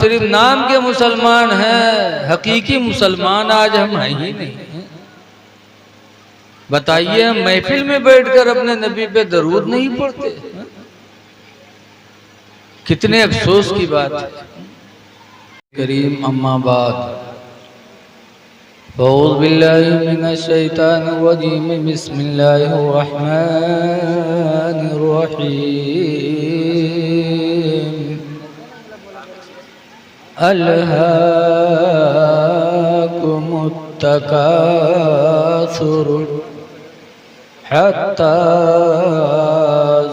सिर्फ नाम के मुसलमान हैं, हकीकी मुसलमान आज हम हैं ही नहीं। बताइए, हम महफिल में बैठकर अपने नबी पे दरूद नहीं पढ़ते, कितने अफसोस की बात है। करीम अम्मा बाद औज़ु बिल्लाहि मिनश शैतानिर रजीम, बिस्मिल्लाहिर रहमानिर रहीम। अलहाकुमुत तकासुर हत्ता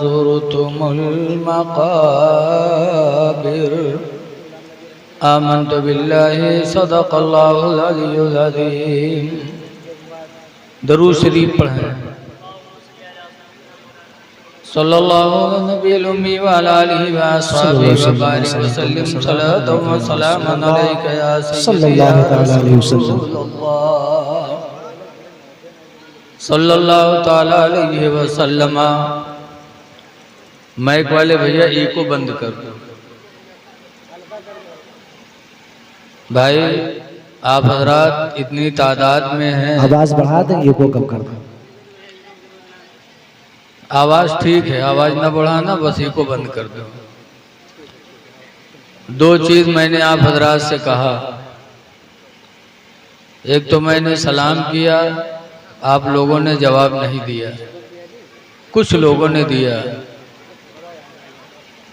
ज़ुरतुमुल मक़ाबिर। आमन्तु बिल्लाहि सदक़ल्लाहुल अलियुल अज़ीम। दरूद शरीफ पढ़ें। सल्लल्लाहु नबील उम्मी व अला आलिहि व अस्हाबिहि व बारिक व सल्लिम सलातो व सलामन अलैका या सल्लल्लाहु तआला अलैहि वसल्लम सल्लल्लाहु तआला अलैहि वसल्लम। माइक वाले भैया ईको बंद कर दो। भाई आप हजरात इतनी तादाद में हैं, आवाज बढ़ा दें, ईको कम कर दें। आवाज ठीक है, आवाज ना बढ़ाना, बस ईको बंद कर दो। दो चीज मैंने आप हजरात से कहा, एक तो मैंने सलाम किया, आप लोगों ने जवाब नहीं दिया, कुछ लोगों ने दिया।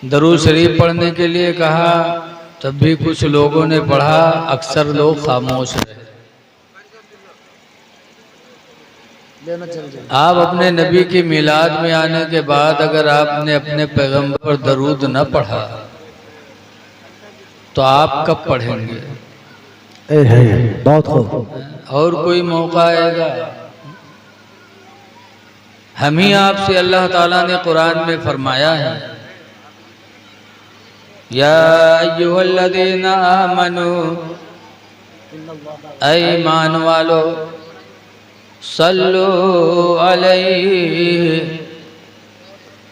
दरूद शरीफ पढ़ने के लिए कहा, तब भी कुछ लोगों ने पढ़ा, अक्सर लोग खामोश रहे। आप अपने नबी की मिलाद में आने के बाद अगर आपने अपने पैगंबर पर दरूद न पढ़ा तो आप कब पढ़ेंगे? बहुत खूब। और कोई मौका आएगा? हम ही आपसे अल्लाह ताला ने कुरान में फरमाया है, या अय्युहल्लज़ीना आमनू, ऐ ईमान वालो, सल्लु अलैहि,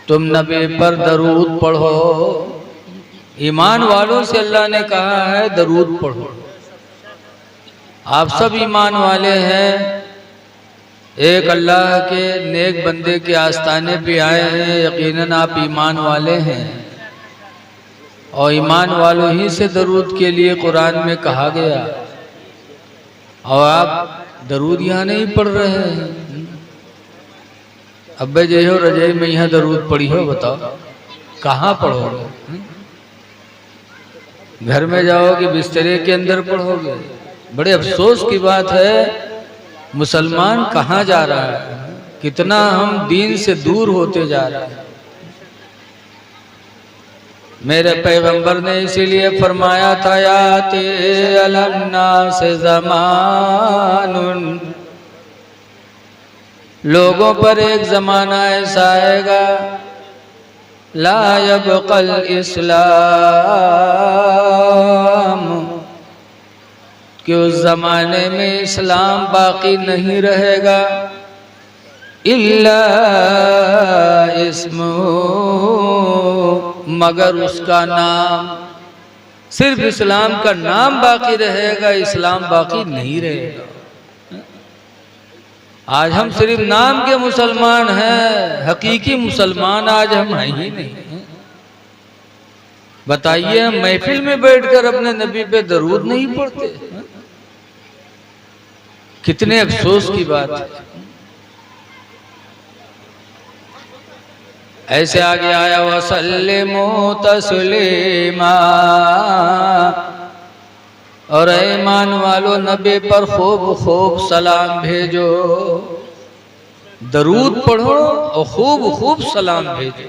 तुम नबी पर दरूद पढ़ो। ईमान वालों से अल्लाह ने कहा है दरूद पढ़ो। आप सब ईमान वाले हैं, एक अल्लाह के नेक बंदे के आस्ताने पे आए हैं, यकीनन आप ईमान वाले हैं। और ईमान वालों ही से दरूद के लिए कुरान में कहा गया, और आप दरूद यहाँ नहीं पढ़ रहे हैं। अब्बे जय हो रजाई में यहाँ दरूद पढ़ी हो, बताओ कहाँ पढ़ोगे? घर में जाओगे, बिस्तरे के अंदर पढ़ोगे? बड़े अफसोस की बात है, मुसलमान कहाँ जा रहा है, कितना हम दीन से दूर होते जा रहे हैं। मेरे पैगंबर ने इसीलिए फरमाया था, याते अलन्नास ज़मानुन, लोगों पर एक जमाना ऐसा आएगा, ला यबक़ल इस्लाम, कि उस जमाने में इस्लाम बाकी नहीं रहेगा, इल्ला इस्मुहु, मगर उसका नाम, सिर्फ इस्लाम का नाम बाकी रहेगा, इस्लाम बाकी नहीं रहेगा। आज हम सिर्फ नाम के मुसलमान हैं, हकीकी मुसलमान आज हम हैं ही नहीं। बताइए, हम महफिल में बैठकर अपने नबी पे दरूद नहीं पढ़ते, कितने अफसोस की बात है। ऐसे आगे आया, वसल्लिमू तस्लीमा, और ईमान वालों नबी पर खूब खूब सलाम भेजो, दरूद पढ़ो और खूब खूब सलाम भेजो।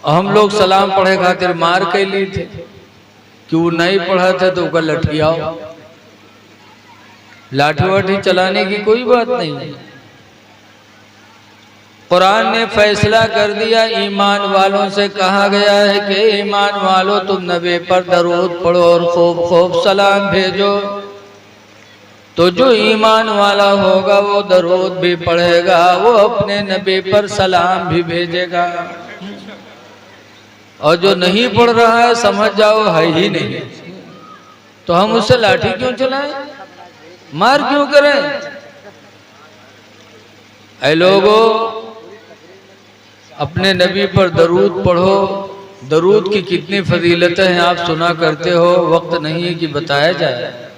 हम लोग सलाम पढ़े खातिर मार के लिए थे कि वो नहीं पढ़ा था तो उसका लठियाओ। लाठी वाठी चलाने की कोई बात नहीं है। कुरान ने फैसला कर दिया, ईमान वालों से कहा गया है कि ईमान वालों तुम नबी पर दरूद पढ़ो और खूब खूब सलाम भेजो। तो जो ईमान वाला होगा वो दरूद भी पढ़ेगा, वो अपने नबी पर सलाम भी भेजेगा। और जो नहीं पढ़ रहा है समझ जाओ है ही नहीं, तो हम उससे लाठी क्यों चलाएं, मार क्यों करें? ऐ लोगों, अपने नबी पर दरूद पढ़ो। दरूद की कितनी फजीलतें हैं आप सुना करते हो, वक्त नहीं है कि बताया जाए।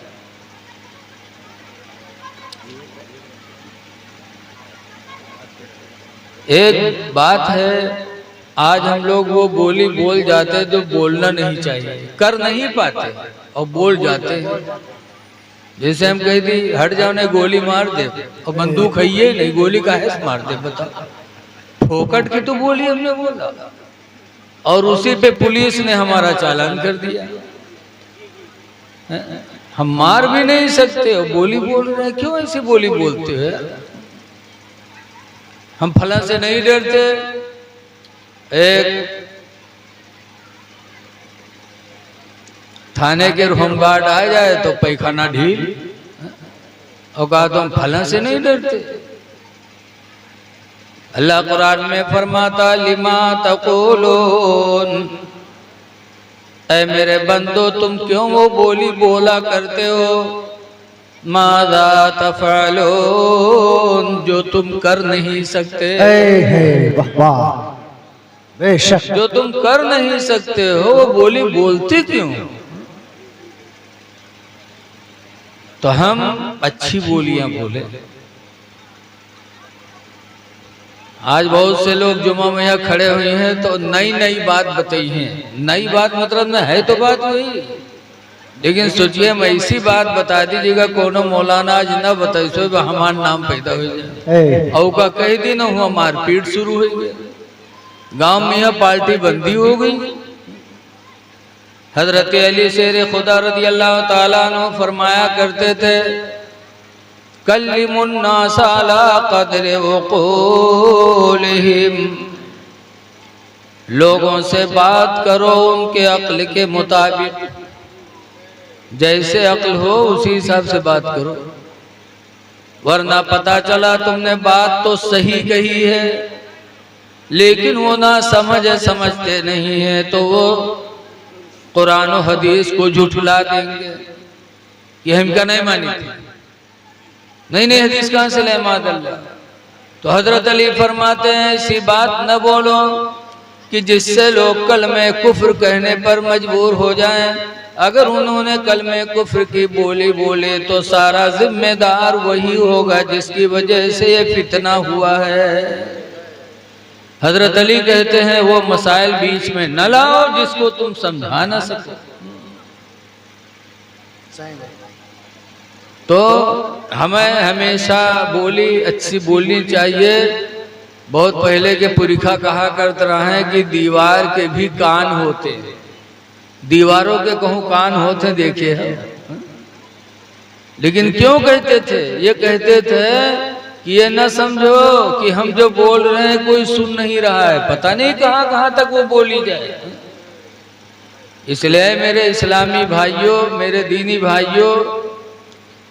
एक बात है, आज हम लोग वो बोली बोल जाते हैं जो बोलना नहीं चाहिए, कर नहीं पाते और बोल जाते हैं। जैसे हम कही थी हट जाओ नहीं गोली मार दे, और बंदूक है ये नहीं, गोली का है मार दे। बता, फोकट की तो बोली हमने बोला और उसी पे पुलिस ने हमारा चालान कर दिया। हम मार भी नहीं सकते और बोली बोल रहे हैं, क्यों ऐसी बोली बोलते हो? हम फला से नहीं डरते। एक थाने के होमगार्ड आ जाए तो पैखाना ढील, और कहा तुम फला से नहीं डरते। अल्लाह कुरान में फरमाता लिमा तक़ूलून, ऐ मेरे बंदो तुम क्यों वो बोली बोला करते हो, माज़ा तफ़अलून, जो तुम कर नहीं सकते। बेशक जो तुम कर नहीं सकते हो वो बोली बोलते क्यों? तो हम अच्छी बोलियां बोले। आज बहुत से लोग जुमा में यहाँ खड़े हुए हैं तो नई नई बात बताई है। नई बात मतलब ना है तो बात वही, लेकिन सोचिए मैं इसी बात बता दीजिएगा कोनो मौलाना आज न बताई सो हमार नाम पैदा हो जाए और का कह दी ना हुआ मारपीट शुरू हो गई, गांव में यह पार्टी बंदी हो गई। हजरत अली शेर खुदा रज़ी अल्लाह ताला अन्हु फरमाया करते थे कल्लिमुन्नास अला क़द्रि उक़ूलिहिम, लोगों से बात करो उनके अक्ल के मुताबिक, जैसे अक्ल हो उसी हिसाब से बात करो, वरना पता चला तुमने बात तो सही कही है लेकिन वो ना समझते नहीं है तो वो कुरान और हदीस को झुठला देंगे कि हम क्या नहीं मानी थी, नहीं हदीस कहाँ से ले मादल्ला। तो हजरत अली फरमाते हैं ऐसी बात न बोलो कि जिससे लोग कलमे कुफ्र कहने पर मजबूर हो जाएं। अगर उन्होंने कलमे कुफ्र की बोली बोले तो सारा जिम्मेदार वही होगा जिसकी वजह से ये फितना हुआ है। हजरत अली कहते हैं वो मसाइल बीच में न लाओ जिसको तुम समझा न सको। तो हमें हमेशा बोली अच्छी बोलनी चाहिए। बहुत पहले के पुरखा कहा करते रहे कि दीवार के भी कान होते, दीवारों के कहूँ कान होते देखे हैं, लेकिन क्यों कहते थे? ये कहते थे कि ये न समझो कि हम जो बोल रहे हैं कोई सुन नहीं रहा है, पता नहीं कहाँ कहाँ तक वो बोली जाए। इसलिए मेरे इस्लामी भाइयों, मेरे दीनी भाइयों,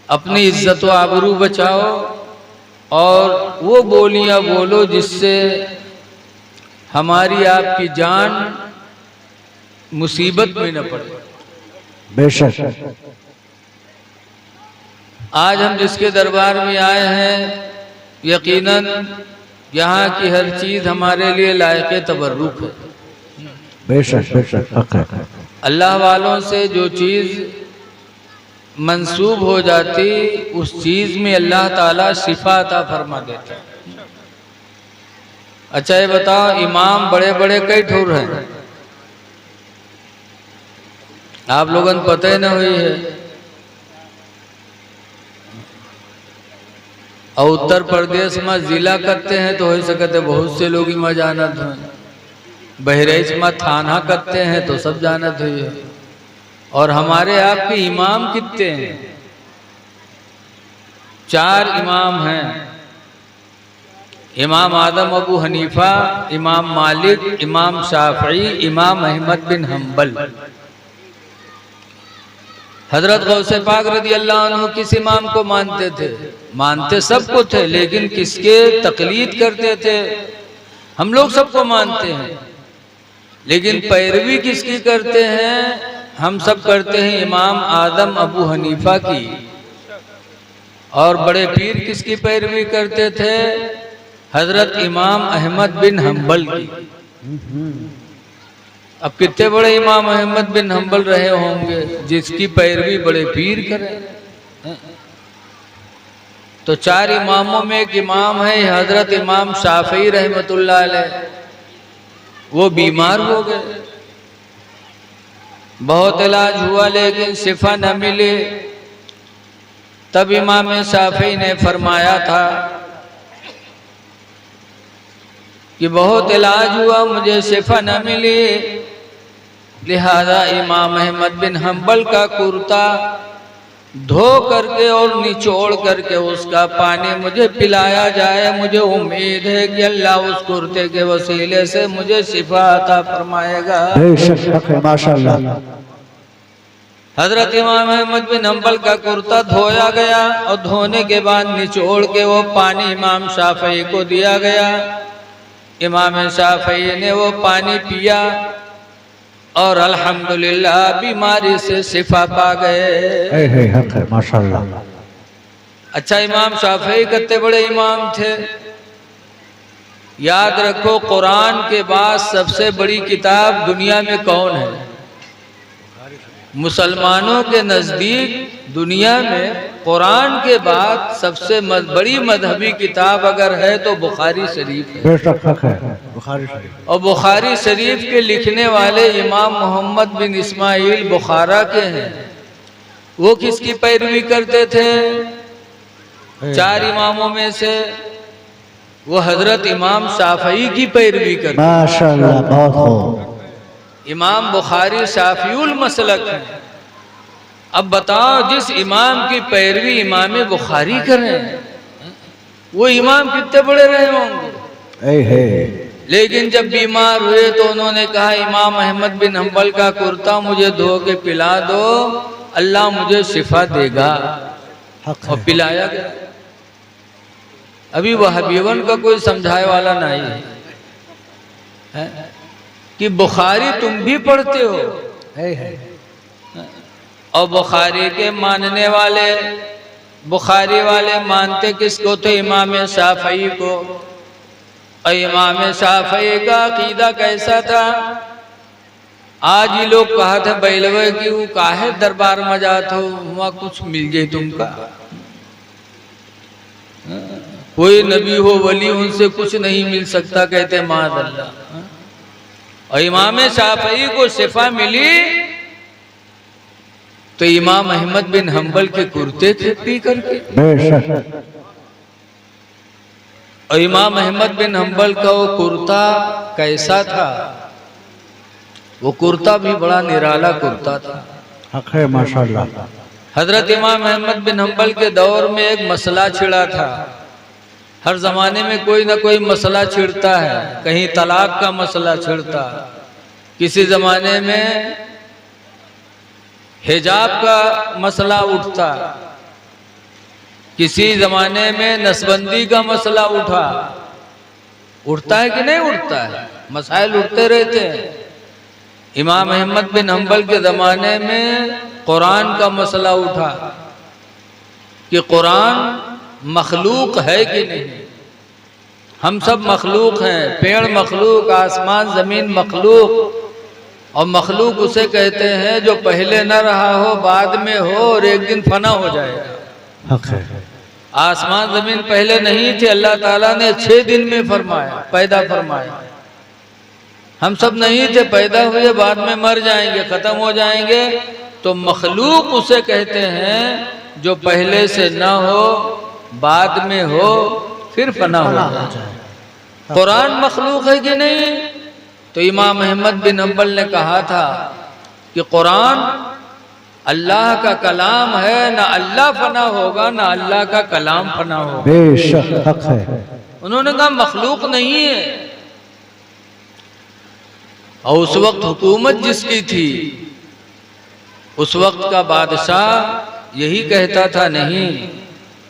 अपनी इज्जत व आबरू बचाओ और वो बोलियां बोलो जिससे हमारी आपकी जान मुसीबत में न पड़े। बेशक आज हम जिसके दरबार में आए हैं यकीनन यहाँ की हर चीज हमारे लिए लायक तबर्रुक है। बेशक बेशक हक है। अल्लाह वालों से जो चीज मंसूब हो जाती उस चीज में अल्लाह ताला शिफा अता फरमा देता। अच्छा ये बताओ इमाम बड़े बड़े कई ठोर हैं, आप लोगों ने पता ही न हुई है। और उत्तर प्रदेश में जिला करते हैं तो हो सकते बहुत से लोग में जानत हैं, बहराइच में थाना करते हैं तो सब जानत हुई। और हमारे आपके इमाम कितने हैं? 4 इमाम हैं, इमाम आदम अबू हनीफा, इमाम मालिक, इमाम शाफई, इमाम अहमद बिन हम्बल। हजरत गौसे पाक रज़ी अल्लाह अन्हु किस इमाम को मानते थे? मानते सबको थे, लेकिन किसके तकलीद करते थे? हम लोग सबको मानते हैं, लेकिन पैरवी किसकी करते हैं? हम सब करते हैं इमाम आदम अबू हनीफा की। और बड़े पीर किसकी पैरवी करते थे? हजरत इमाम अहमद बिन हम्बल की। अब कितने बड़े इमाम अहमद बिन हम्बल रहे होंगे जिसकी पैरवी बड़े पीर करें। तो 4 इमामों में एक इमाम है हजरत इमाम शाफी रहमतुल्लाह अलैह। वो बीमार हो गए, बहुत इलाज हुआ लेकिन शिफा न मिले। तब इमाम शाफी ने फरमाया था कि बहुत इलाज हुआ, मुझे शिफा न मिली, लिहाजा इमाम अहमद बिन हम्बल का कुर्ता धो करके और निचोड़ करके उसका पानी मुझे पिलाया जाए। मुझे उम्मीद है कि अल्लाह उस कुर्ते के वसीले से मुझे शिफा अता फरमाएगा। माशाअल्लाह। हजरत इमाम अहमद बिन हम्बल का कुर्ता धोया गया और धोने के बाद निचोड़ के वो पानी इमाम शाफी को दिया गया। इमाम शाफी ने वो पानी पिया और अल्हम्दुलिल्लाह बीमारी से शिफा पा गए। माशाअल्लाह। अच्छा, इमाम शाफी कितने बड़े इमाम थे। याद रखो, कुरान के बाद सबसे बड़ी किताब दुनिया में कौन है? मुसलमानों के नजदीक दुनिया में कुरान के बाद सबसे बड़ी मजहबी किताब अगर है तो बुखारी शरीफ है। बुखारी शरीफ। और बुखारी शरीफ के लिखने वाले इमाम मोहम्मद बिन इस्माइल बुखारा के हैं। वो किसकी पैरवी करते थे? 4 इमामों में से वो हजरत इमाम शाफी की पैरवी करते। माशाअल्लाह, बहुत खूब। इमाम बुखारी शाफिउल मसलक है। अब बताओ, जिस इमाम की पैरवी इमाम बुखारी करें वो इमाम कितने बड़े रहे होंगे। लेकिन जब बीमार हुए तो उन्होंने कहा इमाम अहमद बिन हम्बल का कुर्ता मुझे धो के पिला दो, अल्लाह मुझे शिफा देगा। और पिलाया गया। अभी वहाबियन का कोई समझाए वाला नहीं है कि बुखारी तुम भी पढ़ते हो। और बुखारी के मानने वाले, बुखारी वाले मानते किसको थे? इमाम शाफी को। और इमाम शाफी का अकीदा कैसा था? आज ही लोग कहा था बैलवे की वो काहे दरबार में जात हो, वहां कुछ मिल जाए तुमका। कोई नबी हो वली उनसे कुछ नहीं मिल सकता, कहते माअल्लाह। और इमाम शाफी को शिफा मिली तो इमाम अहमद बिन हम्बल के कुर्ते थे पी करके। और इमाम अहमद बिन हम्बल का वो कुर्ता कैसा था? वो कुर्ता भी बड़ा निराला कुर्ता था। माशाअल्लाह। हजरत इमाम अहमद बिन हम्बल के दौर में एक मसला छिड़ा था। हर जमाने में कोई ना कोई मसला छिड़ता है। कहीं तलाक का मसला छिड़ता, किसी जमाने में हिजाब का मसला उठता, किसी जमाने में नसबंदी का मसला उठता है कि नहीं उठता है? मसाइल उठते रहते हैं। इमाम अहमद बिन हम्बल के ज़माने में कुरान का मसला उठा कि कुरान मखलूक है कि नहीं। हम सब मखलूक हैं, पेड़ मखलूक, आसमान ज़मीन मखलूक। और मखलूक उसे कहते हैं जो पहले न रहा हो, बाद में हो और एक दिन फना हो जाएगा। आसमान ज़मीन पहले नहीं थे, अल्लाह ताला ने 6 दिन में फरमाया, पैदा फरमाया। हम सब नहीं थे, पैदा हुए, बाद में मर जाएंगे, ख़त्म हो जाएंगे। तो मखलूक उसे कहते हैं जो पहले से न हो, बाद में हो, फिर फना हो जाए। कुरान मखलूक है कि नहीं? तो इमाम अहमद बिन हम्बल ने कहा था कि कुरान अल्लाह का कलाम है, ना अल्लाह फना होगा ना अल्लाह का कलाम फना होगा। बेशक हक है। उन्होंने कहा मखलूक नहीं है। और उस वक्त हुकूमत जिसकी थी, उस वक्त का बादशाह यही कहता था नहीं,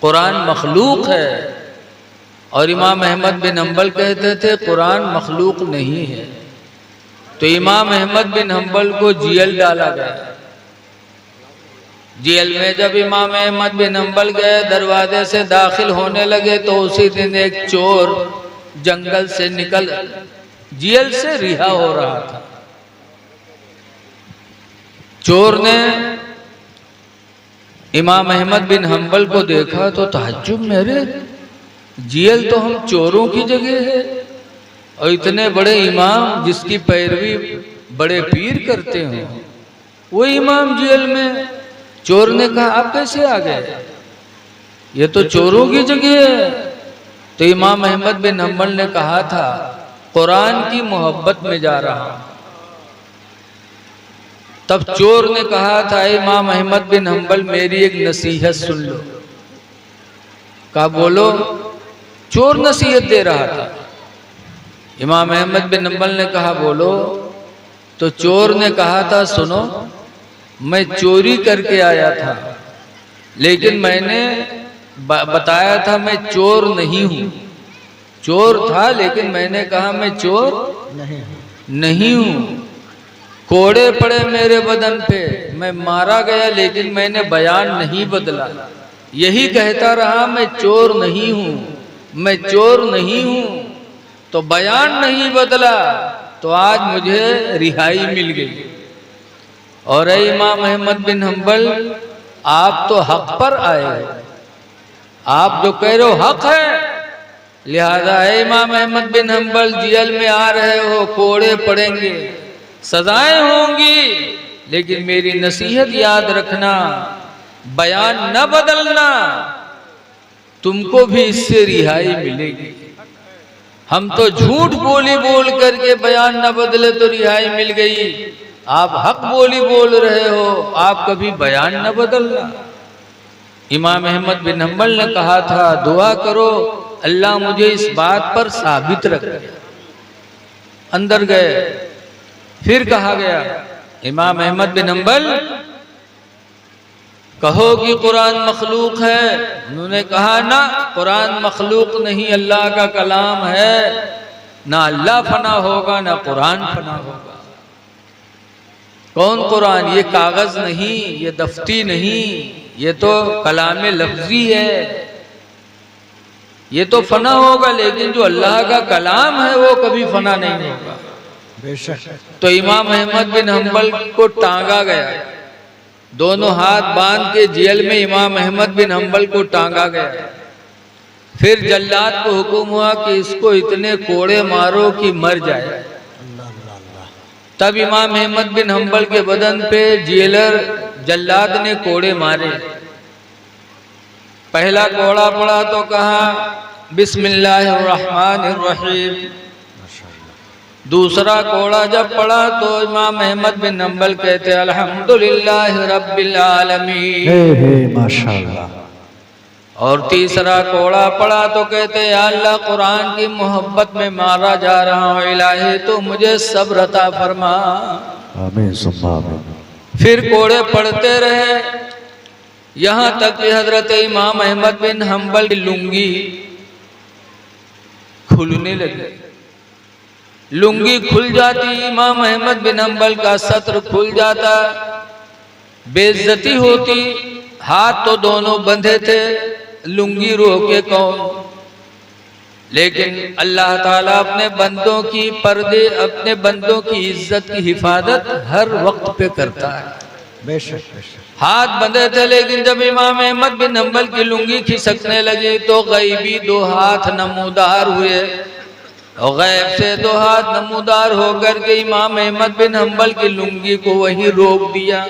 कुरान मखलूक है। और इमाम अहमद बिन हम्बल कहते थे कुरान मखलूक नहीं है। तो इमाम अहमद बिन हम्बल को जेल डाला गया। जेल में जब इमाम अहमद बिन हम्बल गए, दरवाजे से दाखिल होने लगे तो उसी दिन एक चोर जंगल से निकल जेल से रिहा हो रहा था। चोर ने इमाम अहमद बिन हम्बल को देखा तो ताज्जुब में, अरे जेल तो हम चोरों की जगह है और इतने बड़े इमाम जिसकी पैरवी बड़े पीर करते हैं वो इमाम जेल में। चोर ने कहा आप कैसे आ गए, ये तो चोरों की जगह है। तो इमाम अहमद बिन हम्बल ने कहा था कुरान की मोहब्बत में जा रहा हूं। तब चोर ने कहा था इमाम अहमद बिन हम्बल मेरी एक नसीहत सुन लो। कहा बोलो। चोर नसीहत दे रहा था। इमाम अहमद बिन हम्बल ने कहा बोलो। तो चोर ने कहा था सुनो, मैं चोरी करके आया था लेकिन मैंने बताया था मैं चोर नहीं हूं। चोर था लेकिन मैंने कहा मैं चोर नहीं हूं। कोड़े पड़े मेरे बदन पे, मैं मारा गया लेकिन मैंने बयान नहीं बदला। यही कहता रहा मैं चोर नहीं हूं, मैं चोर नहीं हूं, तो बयान नहीं बदला तो आज मुझे रिहाई मिल गई। और इमाम अहमद बिन हम्बल आप तो हक पर आए, आप जो कह रहे हो हक है, लिहाजा है इमाम अहमद बिन हम्बल जेल में आ रहे हो, कोड़े पड़ेंगे, सजाएं होंगी, लेकिन मेरी नसीहत याद रखना, बयान न बदलना, तुमको भी इससे रिहाई मिलेगी। हम तो झूठ बोली बोल करके बयान न बदले तो रिहाई मिल गई, आप हक बोली बोल रहे हो, आप कभी बयान न बदलना। इमाम अहमद बिन हम्बल ने कहा था दुआ करो अल्लाह मुझे इस बात पर साबित रखे। अंदर गए, फिर कहा गया इमाम अहमद बिन हम्बल कहो कि कुरान मखलूक है। उन्होंने कहा ना, कुरान मखलूक नहीं, अल्लाह का कलाम है, ना अल्लाह फना होगा ना कुरान फना होगा। कौन कुरान? ये कागज नहीं, ये दफ्ती नहीं, ये तो कलाम लफ्जी है, ये तो फना होगा, लेकिन जो अल्लाह का कलाम है वो कभी फना नहीं होगा। बेशक। तो इमाम अहमद बिन हम्बल को टांगा गया, दोनों हाथ बांध के जेल में इमाम अहमद बिन हम्बल को टांगा गया। फिर जल्लाद को हुक्म हुआ कि इसको इतने कोड़े मारो कि मर जाए। तब इमाम अहमद बिन हम्बल के बदन पे जेलर जल्लाद ने कोड़े मारे। पहला कोड़ा पड़ा तो कहा बिस्मिल्लाहिर्रहमानिर्रहीम। दूसरा कोड़ा जब पड़ा तो इमाम अहमद बिन हम्बल कहते अल्हम्दुलिल्लाह रब्बिल आलमीन, माशाअल्लाह। और तीसरा कोड़ा पड़ा तो कहते या अल्लाह कुरान की मोहब्बत में मारा जा रहा हूँ, इलाही तो मुझे सब्र अता फरमा। आमीन सुम्मा आमीन। फिर कोड़े पड़ते रहे, यहाँ तक कि हजरत इमाम अहमद बिन हम्बल की लुंगी खुलने लगी। लुंगी खुल जाती, इमाम अहमद बिन हम्बल का सत्र खुल जाता, बेइज्जती होती। हाथ तो दोनों बंधे थे, लुंगी रोके कौन? लेकिन अल्लाह ताला अपने बंदों की पर्दे, अपने बंदों की इज्जत की हिफाजत हर वक्त पे करता है। बेशक बेशक। हाथ बंधे थे, लेकिन जब इमाम अहमद बिन हम्बल की लुंगी खिसकने लगी तो गैबी दो हाथ नमूदार हुए, और गैब से दो हाथ नमूदार होकर के इमाम अहमद बिन हम्बल की लुंगी को वही रोक दिया।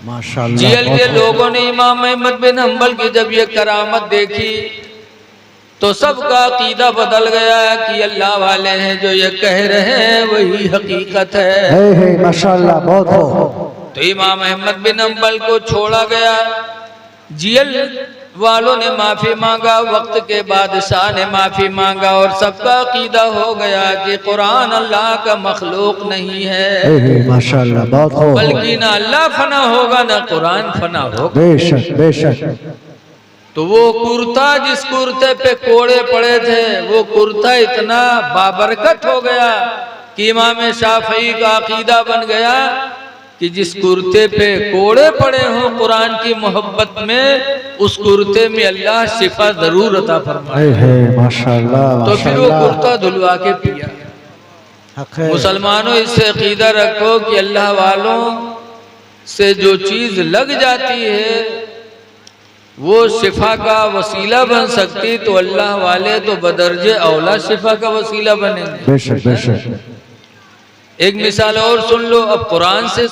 माशाअल्लाह। जेल के लोगों ने इमाम अहमद बिन हम्बल की जब ये करामत देखी तो सबका अकीदा बदल गया कि अल्लाह वाले हैं, जो ये कह रहे हैं वही हकीकत है। माशाअल्लाह, बहुत हो। तो इमाम अहमद बिन हम्बल को छोड़ा गया। जेल वालों ने माफी मांगा, वक्त के बादशाह ने माफी मांगा, और सबका अकीदा हो गया कि कुरान अल्लाह का मखलूक नहीं है। माशाअल्लाह, बहुत हो। बल्कि ना अल्लाह फना होगा ना कुरान फना होगा। बेशक बेशक। तो वो कुर्ता, जिस कुर्ते पे कोड़े पड़े थे, वो कुर्ता इतना बाबरकत हो गया कि इमाम शाफई का अकीदा बन गया कि जिस कुर्ते पे कोड़े पड़े हों कुरान की मोहब्बत में, उस कुर्ते में अल्लाह शिफा जरूर अता फरमाए। है माशाल्लाह तो फिर वो कुर्ता धुलवा के पिया। हक है। मुसलमानों, इससे अकीदा रखो कि अल्लाह वालों से जो चीज लग जाती है वो शिफा का वसीला बन सकती, तो अल्लाह वाले तो बदरजे औला शिफा का वसीला बनेंगे। बेशक बेशक। एक मिसाल और सुन लो अब कुरान से।